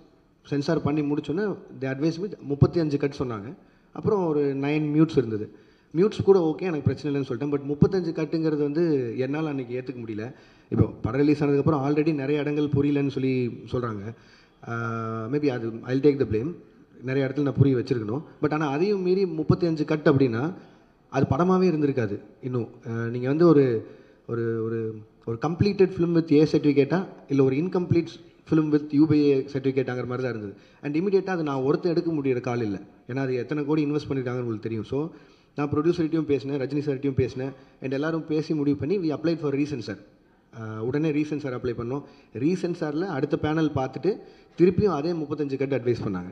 Speaker 2: சென்சார் பண்ணி முடிச்சோன்னே தி அட்வைஸ் வித் 35 கட் சொன்னாங்க. அப்புறம் ஒரு 9 மியூட்ஸ் இருந்தது. மியூட்ஸ் கூட ஓகே, எனக்கு பிரச்சனை இல்லைன்னு சொல்லிட்டேன். பட் 35 கட்டுங்கிறது வந்து என்னால் அன்றைக்கி ஏற்றுக்க முடியல. இப்போ படம் ரிலீஸ் ஆனதுக்கப்புறம் ஆல்ரெடி நிறைய இடங்கள் புரியலன்னு சொல்லி சொல்கிறாங்க. மேபி அது ஐ டேக் த ப்ளேம். நிறைய இடத்துல நான் புரிய வச்சுருக்கணும். பட் ஆனால் அதையும் மீறி 35 கட் அப்படின்னா அது படமாகவே இருந்திருக்காது. இன்னும் நீங்கள் வந்து ஒரு ஒரு ஒரு ஒரு கம்ப்ளீட்டட் ஃபிலிம் வித் ஏ சர்டிஃபிகேட்டா இல்லை ஒரு இன்கம்ப்ளீட் ஃபிலிம் வித் யூபிஏ சர்டிஃபிகேட்டாங்கிற மாதிரி தான் இருந்தது. அண்ட் இமீடியட்டாக அது நான் ஒருத்தர் எடுக்க முடியிற கால் இல்லை. ஏன்னா அது எத்தனை கோடி இன்வெஸ்ட் பண்ணியிருக்காங்கன்னு உங்களுக்கு தெரியும். ஸோ நான் ப்ரொடியூசர்கிட்டையும் பேசினேன், ரஜினி சார்கிட்டையும் பேசினேன். அண்ட் எல்லோரும் பேசி முடிவு பண்ணி வி அப்ளைட் ஃபார் ரீசென்சார். உடனே ரீசென்சார் அப்ளை பண்ணோம். ரீசென்சாரில் அடுத்த பேனல் பார்த்துட்டு திருப்பியும் அதே 35 கட்டு அட்வைஸ் பண்ணாங்க.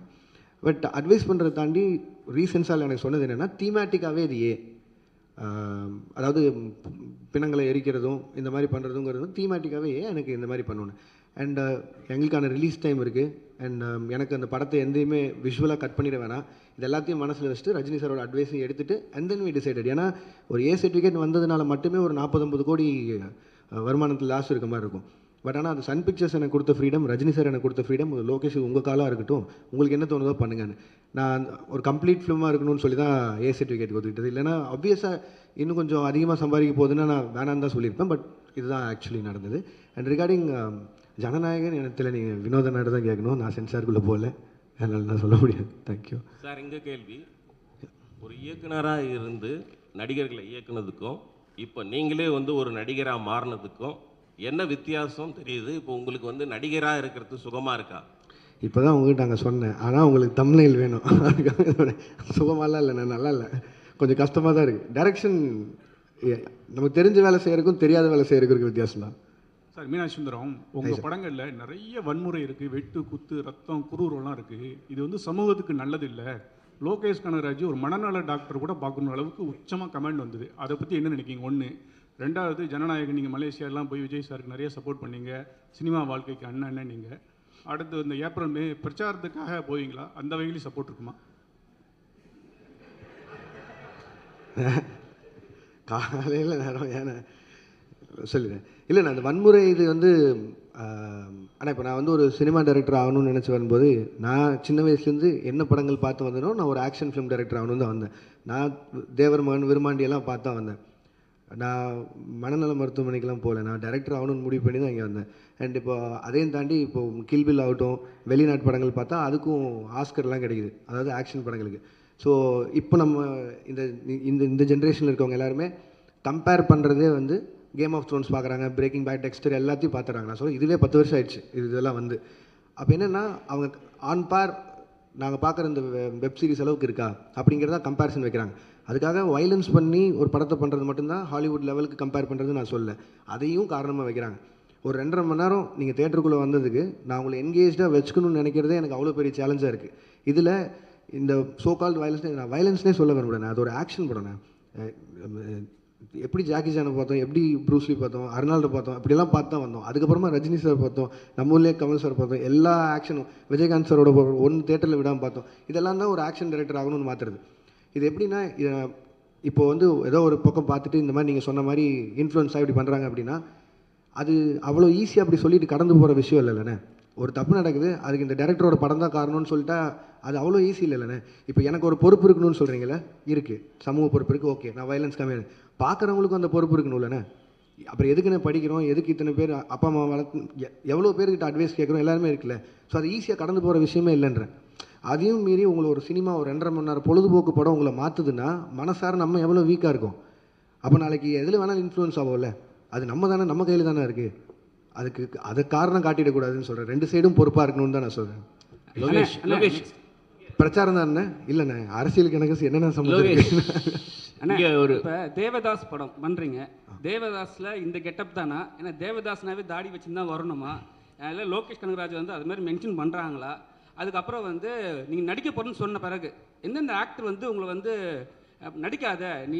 Speaker 2: பட் அட்வைஸ் பண்ணுறதை தாண்டி ரீசென்சாரில் எனக்கு சொன்னது என்னென்னா, தீமேட்டிக்காகவே இது அதாவது பிணங்களை எரிக்கிறதும் இந்த மாதிரி பண்ணுறதுங்கிறதும் தீமேட்டிக்காகவே எனக்கு இந்த மாதிரி பண்ணணும். அண்ட் எங்களுக்கான ரிலீஸ் டைம் இருக்குது. அண்ட் எனக்கு அந்த படத்தை எந்தையுமே விஷுவலாக கட் பண்ணிட வேணாம். இது எல்லாத்தையும் மனசில் வச்சுட்டு ரஜினி சாரோட அட்வைஸையும் எடுத்துகிட்டு அண்ட் தென் வி டிசைடட். ஏன்னா ஒரு ஏ சர்டிஃபிகேட் வந்ததுனால மட்டுமே ஒரு 40-50 கோடி வருமானத்தில் லாஸ் இருக்க மாதிரி இருக்கும். பட் ஆனால் அது சன் பிக்சர்ஸ் எனக்கு கொடுத்த ஃப்ரீடம், ரஜினி சார் எனக்கு கொடுத்த ஃப்ரீடம், லோகேஷ் உங்கள் காலாக இருக்கட்டும், உங்களுக்கு என்ன தோணுதோ பண்ணுங்கன்னு. நான் ஒரு கம்ப்ளீட் ஃபிலிமாக இருக்கணும்னு சொல்லி தான் ஏ சர்டிஃபிகேட் கொடுத்துக்கிட்டது. இல்லைனா ஆப்வியஸாக இன்னும் கொஞ்சம் அதிகமாக சம்பாதிக்க போகுதுன்னா நான் வேணான்னு தான் சொல்லியிருப்பேன். பட் இதுதான் ஆக்சுவலி நடந்தது. அண்ட் ரிகார்டிங் ஜனநாயகன் எனக்கு நீங்கள் வினோத நாடு தான் கேட்கணும். நான் சென்சாருக்குள்ளே போகல, அதனால் நான் சொல்ல முடியாது. Thank you
Speaker 12: sir. இங்கே கேள்வி, ஒரு இயக்குனராக இருந்து நடிகர்களை இயக்குனதுக்கும் இப்போ நீங்களே வந்து ஒரு நடிகராக மாறினதுக்கும் என்ன வித்தியாசம் தெரியுது? இப்போ உங்களுக்கு வந்து நடிகராக இருக்கிறது சுகமாக இருக்கா?
Speaker 2: இப்போ தான் உங்கள்கிட்ட நாங்கள் சொன்னேன். ஆனால் உங்களுக்கு தம்ப்நெயில் வேணும். அதுக்காக சுகமாலாம் இல்லை, நான் நல்லா இல்லை, கொஞ்சம் கஷ்டமாக தான் இருக்குது. டைரக்ஷன் நமக்கு தெரிஞ்ச வேலை செய்கிறதுக்கும் தெரியாத வேலை செய்கிறதுக்கு வித்தியாசம் தான்.
Speaker 11: சார் மீனாட்சி சுந்தரம், உங்கள் படங்களில் நிறைய வன்முறை இருக்குது, வெட்டு குத்து ரத்தம் குரூரெல்லாம் இருக்குது. இது வந்து சமூகத்துக்கு நல்லது இல்லை. லோகேஷ் கனகராஜ் ஒரு மனநல டாக்டர் கூட பார்க்கணும் அளவுக்கு உச்சமாக கமெண்ட் வந்தது. அதை பற்றி என்ன நினைக்கிங்க? 1. 2வது, ஜனநாயகன் நீங்கள் மலேசியாலாம் போய் விஜய் சாருக்கு நிறைய சப்போர்ட் பண்ணீங்க, சினிமா வாழ்க்கைக்கு அண்ணன் நீங்கள். அடுத்து இந்த ஏப்ரல் மே பிரச்சாரத்துக்காக போவீங்களா? அந்த வகையிலையும் சப்போர்ட் இருக்குமா?
Speaker 2: காலையில் நேரம் ஏன்னா சொல்லிடுறேன். இல்லை, நான் அந்த வன்முறை இது வந்து ஆனால் இப்போ நான் வந்து ஒரு சினிமா டைரக்டர் ஆகணும்னு நினச்சி வரும்போது, நான் சின்ன வயசுலேருந்து என்ன படங்கள் பார்த்து வந்தேனோ நான் ஒரு ஆக்ஷன் ஃபிலிம் டைரக்டர் ஆகணும்னு தான் வந்தேன். நான் தேவர் மகன் விருமாண்டியெல்லாம் பார்த்து தான் வந்தேன். நான் மனநல மருத்துவமனைக்கெலாம் போகல, நான் டைரக்டர் ஆகணும்னு முடிவு பண்ணி தான் இங்கே வந்தேன். அண்ட் இப்போ அதையும் தாண்டி இப்போது கில்பில் ஆகட்டும், வெளிநாட்டு படங்கள் பார்த்தா அதுக்கும் ஆஸ்கர்லாம் கிடைக்குது, அதாவது ஆக்ஷன் படங்களுக்கு. ஸோ இப்போ நம்ம இந்த இந்த இந்த ஜென்ரேஷனில் இருக்கவங்க எல்லாருமே கம்பேர் பண்ணுறதே வந்து கேம் ஆஃப் த்ரோன்ஸ் பார்க்குறாங்க, பிரேக்கிங் பேட், டெக்ஸ்டர் எல்லாத்தையும் பார்த்துறாங்க. நான் சொல்ல இதுவே 10 வருஷம் ஆயிடுச்சு இதெல்லாம் வந்து. அப்போ என்னென்னா அவங்க ஆன் பார் நாங்கள் பார்க்குற இந்த வெப் சீரிஸ் அளவுக்கு இருக்கா அப்படிங்கிறதா கம்பேரிசன் வைக்கிறாங்க. அதுக்காக வயலன்ஸ் பண்ணி ஒரு படத்தை பண்ணுறது மட்டும்தான் ஹாலிவுட் லெவலுக்கு கம்பேர் பண்ணுறது நான் சொல்ல, அதையும் காரணமாக வைக்கிறாங்க. ஒரு 2.5 மணி நேரம் நீங்கள் தேட்டருக்குள்ளே வந்ததுக்கு நான் உங்களை என்கேஜாக வச்சுக்கணும்னு நினைக்கிறதே எனக்கு அவ்வளோ பெரிய சேலஞ்சாக இருக்குது. இதில் இந்த சோ கால்டு வயலன்ஸ்னே நான் வயலன்ஸ்னே சொல்ல விரும்புகிறேன், அது ஒரு ஆக்ஷன் படம். எப்படி ஜாக்கி சானை பார்த்தோம், எப்படி ப்ரூஸ்லி பார்த்தோம், அர்னால்டோ பார்த்தோம், இப்படிலாம் பார்த்து தான் வந்தோம். அதுக்கப்புறமா ரஜினி சார் பார்த்தோம், நம்ம ஊர்லேயே கமல் சார் பார்த்தோம், எல்லா ஆக்ஷனும் விஜயகாந்த் சாரோட ஒன்று தேட்டரில் விடாமல் பார்த்தோம். இதெல்லாம் தான் ஒரு ஆக்ஷன் டைரக்டர் ஆகணும்னு மாற்றுறது. இது எப்படின்னா, இப்போ வந்து ஏதோ ஒரு பக்கம் பார்த்துட்டு இந்த மாதிரி நீங்கள் சொன்ன மாதிரி இன்ஃப்ளூயன்ஸாக இப்படி பண்ணுறாங்க அப்படின்னா, அது அவ்வளோ ஈஸியாக அப்படி சொல்லிட்டு கடந்து போகிற விஷயம் இல்லைண்ணே. ஒரு தப்பு நடக்குது, அதுக்கு இந்த டேரக்டரோட படம் தான் காரணம்னு சொல்லிட்டா அது அவ்வளோ ஈஸி இல்லைண்ணே. இப்போ எனக்கு ஒரு பொறுப்பு இருக்கணும்னு சொல்கிறீங்களே, இருக்குது, சமூக பொறுப்பு இருக்குது, ஓகே, நான் வயலன்ஸ் கம்மியாக பார்க்குறவங்களுக்கும் அந்த பொறுப்பு இருக்கணும் இல்லைண்ணே. அப்புறம் எதுக்குன்னு படிக்கிறோம், எதுக்கு இத்தனை பேர் அப்பா அம்மா வளர்த்து எவ்வளோ பேர்கிட்ட அட்வைஸ் கேட்குறோம், எல்லாருமே இருக்குல்ல. ஸோ அது ஈஸியாக கடந்து போகிற விஷயமே இல்லைன்றேன். அதையும் மீறி உங்களை ஒரு சினிமா ஒரு 2.5 மணி நேரம் பொழுதுபோக்கு படம் உங்களை மாற்றுதுன்னா மனசார நம்ம எவ்வளோ வீக்காக இருக்கும். அப்போ நாளைக்கு எதில் வேணாலும் இன்ஃப்ளூயன்ஸ் ஆகும்ல, அது நம்ம தானே, நம்ம கையில் தானே இருக்குது. அதுக்கு அதை காரணம் காட்டிடக்கூடாதுன்னு சொல்கிறேன். 2 சைடும் பொறுப்பாக இருக்கணும்னு தான் நான் சொல்கிறேன்.
Speaker 7: லோகேஷ்
Speaker 2: பிரச்சாரம் தானே இல்லைண்ணே, அரசியலுக்கு எனக்கு என்னென்ன சம்பந்தம்.
Speaker 14: ஒரு இப்போ தேவதாஸ் படம் பண்ணுறீங்க, தேவதாஸில் இந்த கெட்டப் தானா? ஏன்னா தேவதாஸ்னாவே தாடி வச்சுன்னு தான் வரணுமா? இல்லை லோகேஷ் கனகராஜ் வந்து அது மாதிரி மென்ஷன் பண்ணுறாங்களா? அதுக்கப்புறம் வந்து நீங்கள் நடிக்க போகிறேன்னு சொன்ன பிறகு எந்தெந்த ஆக்டர் வந்து உங்களை வந்து நடிக்காத நீ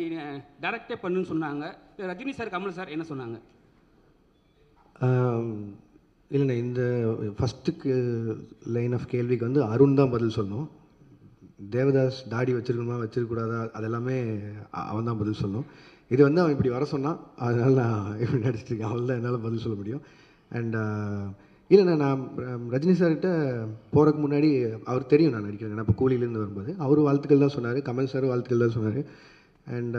Speaker 14: டைரக்டே பண்ணுன்னு சொன்னாங்க? ரஜினி சார், கமல் சார் என்ன சொன்னாங்க?
Speaker 2: இல்லைண்ணே, இந்த ஃபஸ்ட்டுக்கு லைன் ஆஃப் கேள்விக்கு வந்து அருண் தான் பதில் சொல்லணும். தேவதாஸ் தாடி வச்சிருக்கணுமா வச்சிருக்கூடாதா அதெல்லாமே அவன் தான் பதில் சொல்லணும். இது வந்து அவன் இப்படி வர சொன்னான், அதனால் நான் இப்படி நடிச்சிருக்கேன், அவள் தான் என்னால் பதில் சொல்ல முடியும். அண்ட் இல்லைண்ணா, நான் ரஜினி சார்கிட்ட போகிறதுக்கு முன்னாடி அவர் தெரியும் நான் நடிக்கிறேன். நான் இப்போ கூலியிலேருந்து வரும்போது அவர் வாழ்த்துக்கள் தான் சொன்னார், கமல் சார் வாழ்த்துக்கள் தான் சொன்னார். அண்ட்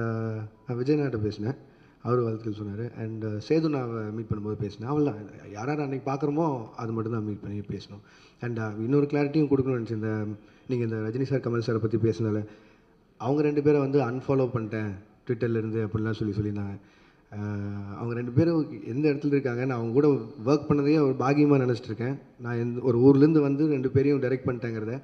Speaker 2: நான் விஜயநாட்ட பேசினேன், அவர் வாழ்த்துக்கள் சொன்னார். அண்ட் சேது நான் மீட் பண்ணும்போது பேசினேன். அவள் தான் யார் அன்றைக்கி பார்க்குறோமோ அது மட்டும் தான் மீட் பண்ணி பேசணும். அண்ட் இன்னொரு கிளாரிட்டியும் கொடுக்கணும்னு நினச்சி, இந்த நீங்கள் இந்த ரஜினி சார் கமல் சாரை பற்றி பேசினால அவங்க 2 பேரை வந்து அன்ஃபாலோ பண்ணிட்டேன் ட்விட்டர்லேருந்து அப்படின்லாம் சொல்லியிருந்தாங்க. அவங்க 2 பேரும் எந்த இடத்துல இருக்காங்க, நான் அவங்க கூட ஒர்க் பண்ணதையே ஒரு பாகியமாக நினச்சிட்ருக்கேன். நான் ஒரு ஊர்லேருந்து வந்து 2 பேரையும் டைரக்ட் பண்ணிட்டேங்கிறத.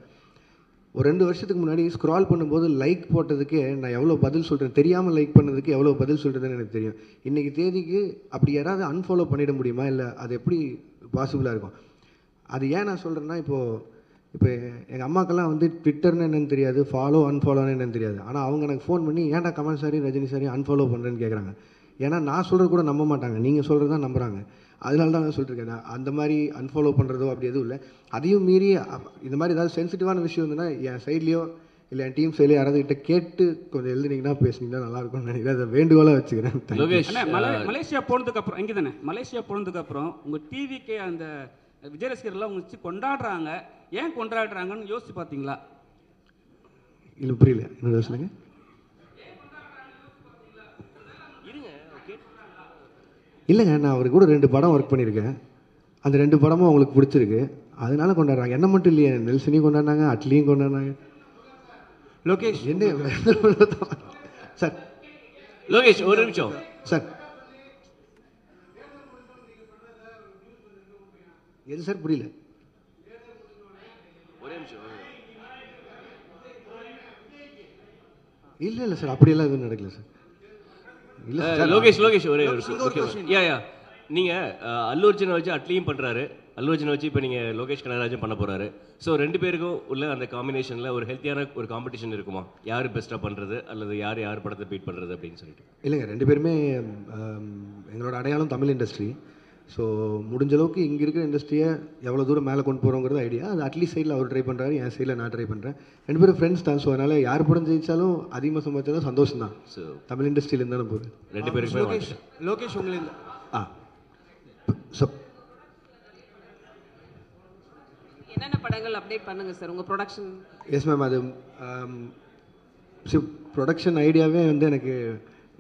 Speaker 2: ஒரு 2 வருஷத்துக்கு முன்னாடி ஸ்க்ரால் பண்ணும்போது லைக் போட்டதுக்கே நான் எவ்வளோ பதில் சொல்கிறேன், தெரியாமல் லைக் பண்ணதுக்கு எவ்வளோ பதில் சொல்கிறதுன்னு எனக்கு தெரியும். இன்றைக்கி தேதிக்கு அப்படி யாராவது அன்ஃபாலோ பண்ணிட முடியுமா? இல்லை அது எப்படி பாசிபிளாக இருக்கும்? அது ஏன் நான் சொல்கிறேன்னா, இப்போ எங்கள் அம்மாக்கெல்லாம் வந்து ட்விட்டர்னு என்னென்னு தெரியாது, ஃபாலோ அன்ஃபாலோன்னு என்னென்னு தெரியாது. ஆனால் அவங்க எனக்கு ஃபோன் பண்ணி ஏன்டா Kamal sorry Rajini sorry unfollow பண்ணுறேன்னு கேட்குறாங்க. ஏன்னா நான் சொல்கிறது கூட நம்ப மாட்டாங்க, நீங்கள் சொல்கிறது தான் நம்புகிறாங்க. அதனால தான் நான் சொல்லிட்டுருக்கேன். நான் அந்த மாதிரி அன்ஃபாலோ பண்ணுறதோ அப்படி எதுவும் இல்லை. அதையும் மீறி இந்த மாதிரி ஏதாவது சென்சிட்டிவான விஷயம் இருந்ததுன்னா என் சைட்லேயோ இல்லை என் டீம் சைட்லேயோ யாராவது கிட்ட கேட்டு கொஞ்சம் எழுதுனீங்கன்னா பேசுனீங்கன்னா நல்லாயிருக்கும்னு நினைக்கிறேன். அதை வேண்டுகோளாக வச்சுக்கிறேன்.
Speaker 14: மலேசியா போனதுக்கப்புறம் இங்கே தானே, மலேசியா போனதுக்கப்புறம் உங்கள் டிவிக்கே அந்த விஜய் ரசிகர்லாம் உங்க வச்சு கொண்டாடுறாங்க, ஏன் கொண்டாடுறாங்கன்னு யோசிச்சு பார்த்தீங்களா?
Speaker 2: இல்லை புரியல, என்ன சொல்லுங்க. இல்லைங்க, நான் அவருக்கு கூட 2 படம் ஒர்க் பண்ணியிருக்கேன். அந்த 2 படமும் அவங்களுக்கு பிடிச்சிருக்கு, அதனால கொண்டாடுறாங்க. என்ன மட்டும் இல்லையே, நெல்சனையும் கொண்டாடினாங்க, அட்லியும் கொண்டாடினாங்க.
Speaker 14: லோகேஷ்
Speaker 2: என்ன சார்?
Speaker 7: லோகேஷ் ஒரு நிமிஷம்
Speaker 2: சார். எது சார் புரியல?
Speaker 7: ஒரே நிமிஷம்.
Speaker 2: இல்லை சார், அப்படியெல்லாம் எதுவும் நடக்கல சார்.
Speaker 7: லோகேஷ் ஒரே நீங்கள் அல்லு அர்ஜுனை வச்சு அட்லியும் பண்ணுறாரு, அல்லு அர்ஜுனை வச்சு இப்போ நீங்கள் லோகேஷ் கனகராஜும் பண்ண போகிறாரு. ஸோ 2 பேருக்கும் உள்ள அந்த காம்பினேஷனில் ஒரு ஹெல்த்தியான ஒரு காம்படிஷன் இருக்குமா? யார் பெஸ்ட்டாக பண்ணுறது அல்லது யார் படத்தை பீட் பண்ணுறது அப்படின்னு சொல்லிட்டு?
Speaker 2: இல்லைங்க, 2 பேருமே எங்களோட அடையாளம் தமிழ் இண்டஸ்ட்ரி. ஸோ முடிஞ்ச அளவுக்கு இங்கே இருக்கிற இண்டஸ்ட்ரியை எவ்வளோ தூரம் மேலே கொண்டு போகிறோங்கிறது ஐடியா. அது அட்லீஸ்ட் சைடில் அவர் ட்ரை பண்ணுறாரு, என் சைடில் நான் ட்ரை பண்ணுறேன். 2 பேரும் ஃப்ரெண்ட்ஸ் தான். ஸோ அதனால் யார் படம் ஜெயிச்சாலும் அதிகமாக சம்பாதிச்சாலும் சந்தோஷம் தான். ஸோ தமிழ் இண்டஸ்ட்ரியிலேருந்து தானே போகுது.
Speaker 7: 2 பேருக்குமே
Speaker 9: லோகேஷ் உங்களுக்கு
Speaker 2: ஸோ
Speaker 4: என்னென்ன படங்கள் அப்டேட் பண்ணுங்க சார் உங்கள் ப்ரொடக்ஷன்?
Speaker 2: எஸ் மேம், அது ப்ரொடக்ஷன் ஐடியாவே வந்து எனக்கு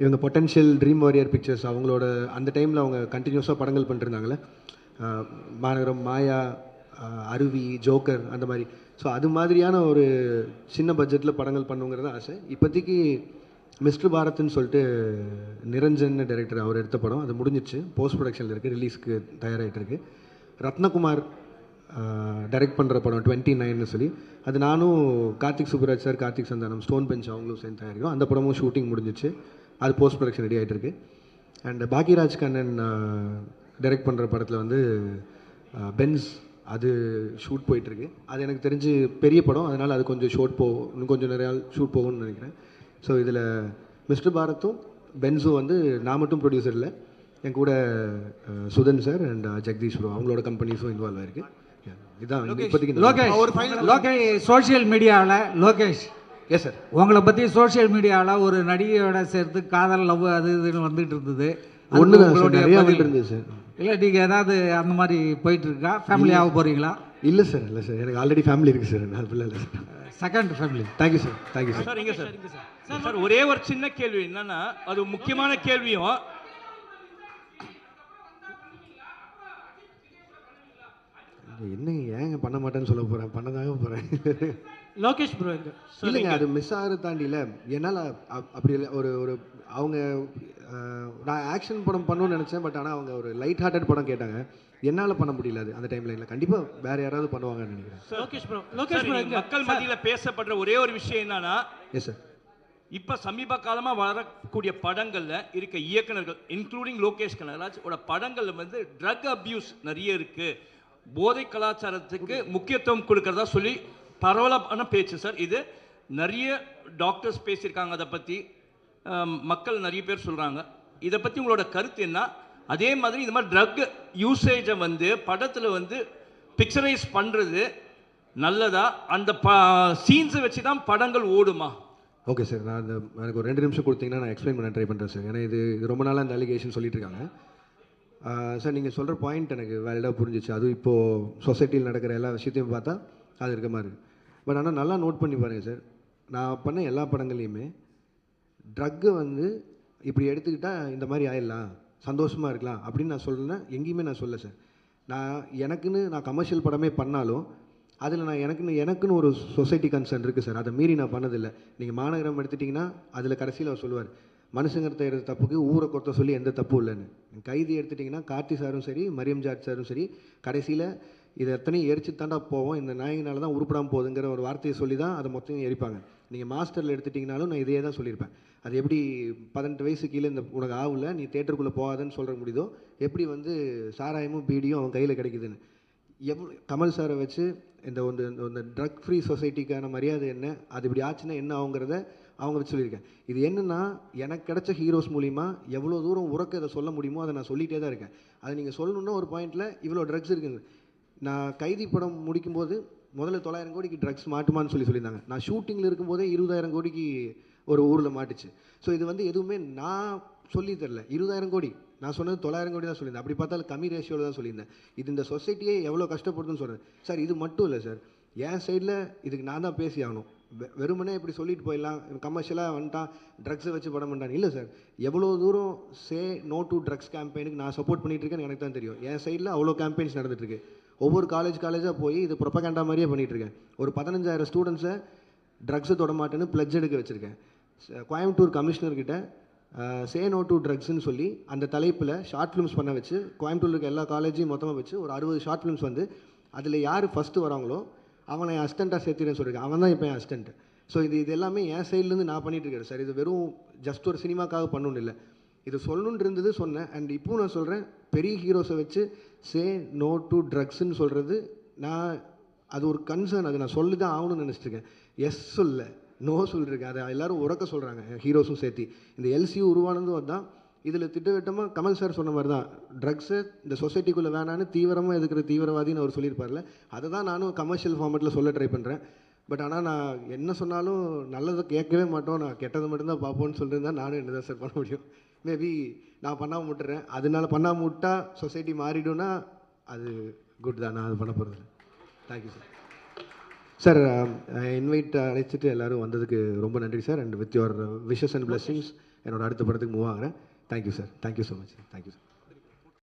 Speaker 2: இவங்க பொட்டென்ஷியல் ட்ரீம் வாரியர் பிக்சர்ஸ் அவங்களோட அந்த டைமில் அவங்க கண்டினியூஸாக படங்கள் பண்ணிருந்தாங்களே, மாநகரம், மாயா, அருவி, ஜோக்கர் அந்த மாதிரி. ஸோ அது மாதிரியான ஒரு சின்ன பட்ஜெட்டில் படங்கள் பண்ணுங்கிறது ஆசை. இப்போதைக்கு மிஸ்டர் பாரத்னு சொல்லிட்டு நிரஞ்சன் டைரக்டர் அவர் எடுத்த படம், அது முடிஞ்சிச்சு, போஸ்ட் ப்ரொடக்ஷனில் இருக்குது, ரிலீஸ்க்கு தயாராகிட்டு இருக்குது. ரத்னகுமார் டைரக்ட் பண்ணுற படம் 29ன்னு சொல்லி, அது நானும் Karthik Subbaraj sir, Karthik Santhanam, stone bench அவங்களும் சேர்ந்து தயாரிக்கிறோம். அந்த படமும் ஷூட்டிங் முடிஞ்சிச்சு, அது போஸ்ட் ப்ரொடக்ஷன் ரெடி ஆகிட்டு இருக்கு. அண்ட் பாக்யராஜ் கண்ணன் டைரக்ட் பண்ணுற படத்தில் வந்து பென்ஸ் அது ஷூட் போயிட்டுருக்கு. அது எனக்கு தெரிஞ்சு பெரிய படம், அதனால் அது கொஞ்சம் இன்னும் கொஞ்சம் நிறையா ஷூட் போகும்னு நினைக்கிறேன். ஸோ இதில் மிஸ்டர் பாரத்தும் பென்ஸும் வந்து நான் மட்டும் ப்ரொடியூசர் இல்லை, என் கூட Sudhan sir and Jagadeesh bro அவங்களோட கம்பெனிஸும் இன்வால்வ் ஆயிருக்கு. இதான் இப்போதைக்கு.
Speaker 15: லோகேஷ் சோஷியல் மீடியாவில் லோகேஷ்
Speaker 2: எஸ் சார்,
Speaker 15: உங்களை பற்றி சோஷியல் மீடியாவில் ஒரு நடிகையோட சேர்த்து காதல் லவ் அது இதுன்னு வந்துட்டு இருந்தது.
Speaker 2: ஒன்று நிறையா வந்துட்டு இருந்தது சார்.
Speaker 15: இல்லை நீங்கள் ஏதாவது அந்த மாதிரி போயிட்டு இருக்கா? ஃபேமிலியாக போகிறீங்களா?
Speaker 2: இல்லை சார், இல்லை சார், எனக்கு ஆல்ரெடி ஃபேமிலி இருக்குது சார், நான் பிள்ளை இல்லை sir.
Speaker 15: Second family.
Speaker 2: Thank you sir, thank you sir.
Speaker 10: Sir இங்கே சார் சார் ஒரே ஒரு சின்ன கேள்வி என்னன்னா, அது முக்கியமான கேள்வியும்
Speaker 2: என்னங்க ஏங்க பண்ண மாட்டேன்னு சொல்ல போகிறேன், பண்ணதாக போகிறேன்.
Speaker 3: லோகேஷ் ப்ரோ
Speaker 2: இல்லைங்க, அது மிஸ் ஆகிறது தாண்டி இல்லை, என்னால் அப்படி இல்லை. ஒரு அவங்க நான் ஆக்ஷன் படம் பண்ணணும்னு நினச்சேன், பட் ஆனால் அவங்க ஒரு லைட் ஹார்ட்டட் படம் கேட்டாங்க, என்னால் பண்ண முடியல. அது அந்த டைமில் இல்லை, கண்டிப்பாக வேறு யாராவது பண்ணுவாங்கன்னு நினைக்கிறேன்.
Speaker 10: லோகேஷ் ப்ரோ மக்கள் மத்தியில் பேசப்படுற ஒரே ஒரு விஷயம் என்னன்னா,
Speaker 2: எஸ் சார்,
Speaker 10: இப்போ சமீப காலமாக வரக்கூடிய படங்களில் இருக்க இயக்குனர்கள் இன்க்ளூடிங் லோகேஷ் கனகராஜ் ஓட படங்களில் வந்து ட்ரக் அப்யூஸ் நிறைய இருக்குது, போதை கலாச்சாரத்துக்கு முக்கியத்துவம் கொடுக்கறதா சொல்லி பரவலான பேச்சு சார். இது நிறைய டாக்டர்ஸ் பேசியிருக்காங்க, அதை பற்றி மக்கள் நிறைய பேர் சொல்கிறாங்க. இதை பற்றி உங்களோட கருத்து என்ன? அதே மாதிரி இந்த மாதிரி ட்ரக் யூசேஜை வந்து படத்தில் வந்து பிக்சரைஸ் பண்ணுறது நல்லதா? அந்த சீன்ஸை வச்சு தான் படங்கள் ஓடுமா?
Speaker 2: ஓகே சார், நான் எனக்கு ஒரு 2 நிமிஷம் கொடுத்தீங்கன்னா நான் எக்ஸ்பிளைன் பண்ண ட்ரை பண்ணுறேன் சார். ஏன்னா இது ரொம்ப நாளாக இந்த அலிகேஷன் சொல்லிட்டு இருக்காங்க சார். நீங்கள் சொல்கிற பாயிண்ட் எனக்கு வேலிடாக புரிஞ்சிச்சு. அதுவும் இப்போது சொசைட்டியில் நடக்கிற எல்லா விஷயத்தையும் பார்த்தா அது இருக்க மாதிரி. பட் ஆனால் நல்லா நோட் பண்ணி பாருங்கள் சார், நான் பண்ண எல்லா படங்கள்லையுமே ட்ரக்கை வந்து இப்படி எடுத்துக்கிட்டால் இந்த மாதிரி ஆயிடலாம், சந்தோஷமாக இருக்கலாம் அப்படின்னு நான் சொல்கிறேன்னா எங்கேயுமே நான் சொல்ல சார். நான் கமர்ஷியல் படமே பண்ணாலும் அதில் நான் எனக்குன்னு ஒரு சொசைட்டி கன்சர்ன் இருக்குது சார், அதை மீறி நான் பண்ணதில்லை. நீங்கள் மாநகரம் எடுத்துட்டிங்கன்னா அதில் கடைசியில் அவர் சொல்லுவார், மனுஷங்க செய்கிற தப்புக்கு ஊரை கொத்த சொல்லி எந்த தப்பும் இல்லைன்னு. கைதி எடுத்துட்டிங்கன்னா கார்த்தி சாரும் சரி, மரியம் ஜாட் சாரும் சரி, கடைசியில் இதை எத்தனையும் எரிச்சு தாண்டா போவோம், இந்த நாயினால தான் உருப்படாமல் போகுதுங்கிற ஒரு வார்த்தையை சொல்லி தான் அதை மொத்தம் எரிப்பாங்க. நீங்கள் மாஸ்டரில் எடுத்துட்டிங்கனாலும் நான் இதே தான் சொல்லியிருப்பேன். அது எப்படி 18 வயசு கீழே இந்த உனக்கு ஆகல நீ தேட்டருக்குள்ளே போகாதுன்னு சொல்கிற முடியுதோ, எப்படி வந்து சாராயமும் பீடியும் அவன் கையில் கிடைக்குதுன்னு. கமல் சாரை வச்சு இந்த ட்ரக் ஃப்ரீ சொசைட்டிக்கான மரியாதை என்ன, அது இப்படி ஆச்சுன்னா என்ன ஆகுங்கிறத அவங்க வச்சு சொல்லியிருக்கேன். இது என்னென்னா, எனக்கு கிடைச்ச ஹீரோஸ் மூலிமா எவ்வளோ தூரம் உறக்க இதை சொல்ல முடியுமோ அதை நான் சொல்லிகிட்டே தான் இருக்கேன். அதை நீங்கள் சொல்லணுன்னா ஒரு பாயிண்டில் இவ்வளோ ட்ரக்ஸ் இருக்குங்க. நான் கைதி படம் முடிக்கும்போது முதல்ல 900 கோடிக்கு ட்ரக்ஸ் மாட்டுமான்னு சொல்லியிருந்தாங்க. நான் ஷூட்டிங்கில் இருக்கும்போதே 20,000 கோடிக்கு ஒரு ஊரில் மாட்டுச்சு. ஸோ இது வந்து எதுவுமே நான் சொல்லி தரல. 20,000 கோடி நான் சொன்னது 900 கோடி தான் சொல்லியிருந்தேன். அப்படி பார்த்தாலும் கம்மி ரேஷியோவில் தான் சொல்லியிருந்தேன். இது இந்த சொசைட்டியே எவ்வளோ கஷ்டப்படுதுன்னு சொல்கிறேன் சார். இது மட்டும் இல்லை சார், என் சைடில் இதுக்கு நான் தான் பேசி ஆகணும். வெறுமனே இப்படி சொல்லிட்டு போயிடலாம், கமர்ஷியலாக வந்துட்டான் ட்ரக்ஸை வச்சு படம் பண்ணிட்டான் இல்லை சார். எவ்வளோ தூரம் சே நோ டு ட்ரக்ஸ் கேம்பெயினுக்கு நான் சப்போர்ட் பண்ணிட்டு இருக்கேன்னு எனக்கு தான் தெரியும். என் சைடில் அவ்வளோ கேம்பெயின்ஸ் நடந்துட்டுருக்கு. ஒவ்வொரு காலேஜாக போய் இது ப்ரொபகண்டா மாதிரியே பண்ணிகிட்ருக்கேன். ஒரு 15,000 ஸ்டூடெண்ட்ஸை ட்ரக்ஸை தொட மாட்டேன்னு பிளட்ஜ் எடுக்க வச்சுருக்கேன். கோயம்புத்தூர் கமிஷனர்கிட்ட சே நோ டு ட்ரக்ஸ்ன்னு சொல்லி அந்த தலைப்பில் ஷார்ட் ஃபிலிம்ஸ் பண்ண வச்சு கோயம்புத்தூர் இருக்க எல்லா காலேஜையும் மொத்தமாக வச்சு ஒரு 60 ஷார்ட் ஃபிலிம்ஸ் வந்து அதில் யார் ஃபஸ்ட்டு வராங்களோ அவனை என் அசிஸ்டண்ட்டாக சேர்த்துறேன்னு சொல்லியிருக்கேன். அவன் தான் இப்போ என் அசிஸ்டண்ட். ஸோ இது எல்லாமே என் சைட்லேருந்து நான் பண்ணிகிட்டு இருக்கேன் சார். இது வெறும் ஜஸ்ட் ஒரு சினிமாக்காக பண்ணணும் இல்லை, இது சொல்லணுன்னு இருந்தது சொன்னேன். அண்ட் இப்போவும் நான் சொல்கிறேன், பெரிய ஹீரோஸை வச்சு சே நோ டு ட்ரக்ஸ்ன்னு சொல்கிறது அது ஒரு கன்சர்ன். அது நான் சொல்லி தான் ஆகணும்னு நினச்சிட்ருக்கேன். எஸ் சொல்ல நோ சொல்லியிருக்கேன். அதை எல்லோரும் உறக்க சொல்கிறாங்க, ஹீரோஸும் சேர்த்து. இந்த எல்சியூ உருவானதும் தான் இதில் திட்டவட்டமாக கமல் சார் சொன்ன மாதிரி தான், ட்ரக்ஸை இந்த சொசைட்டிக்குள்ளே வேணான்னு தீவிரமாக எதுக்குற தீவிரவாதின்னு அவர் சொல்லியிருப்பார்ல, அதை தான் நானும் கமர்ஷியல் ஃபார்மேட்டில் சொல்ல ட்ரை பண்ணுறேன். பட் ஆனால் நான் என்ன சொன்னாலும் நல்லதை கேட்கவே மாட்டோம், நான் கெட்டதை மட்டும்தான் பார்ப்போன்னு சொல்லியிருந்தா நானும் என்ன தான் சார் பண்ண முடியும். மேபி நான் பண்ணாமல் விட்டுறேன், அதனால பண்ணாமல் விட்டா சொசைட்டி மாறிடும்னா அது குட் தான், நான் அது பண்ண போகிறது. Thank you sir. சார் இன்வைட் அழைச்சிட்டு எல்லோரும் வந்ததுக்கு ரொம்ப நன்றி sir. And with your wishes and blessings என்னோட அடுத்த படத்துக்கு மூவ் ஆகிறேன். Thank you sir, thank you so much sir, thank you sir.